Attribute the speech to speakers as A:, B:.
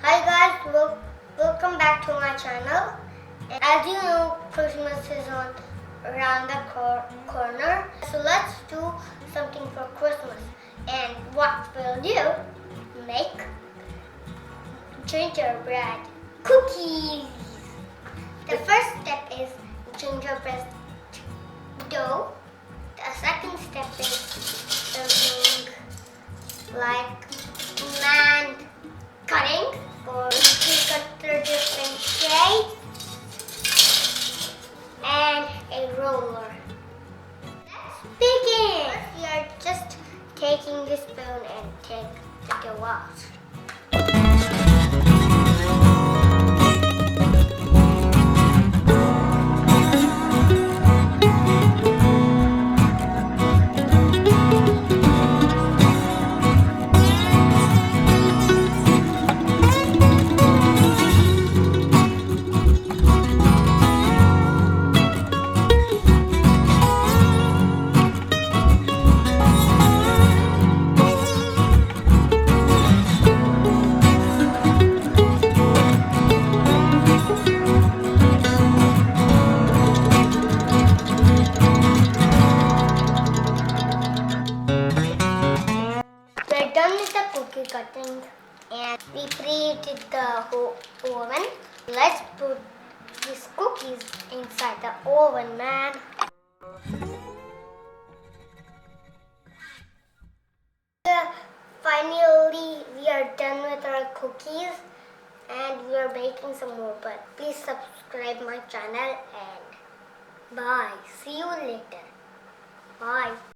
A: Hi guys, welcome back to my channel. And as you know, Christmas is around the corner. So let's do something for Christmas. And what we'll do, make gingerbread cookies. The first step is gingerbread dough. The second step is something like man cutting or cut different shapes and a roller. Let's begin. First, we are just taking the spoon and take the dough out. We're done with the cookie cutting and we preheated the oven. Let's put these cookies inside the oven, man. Finally, we are done with our cookies and we are baking some more. But please subscribe my channel and bye. See you later. Bye.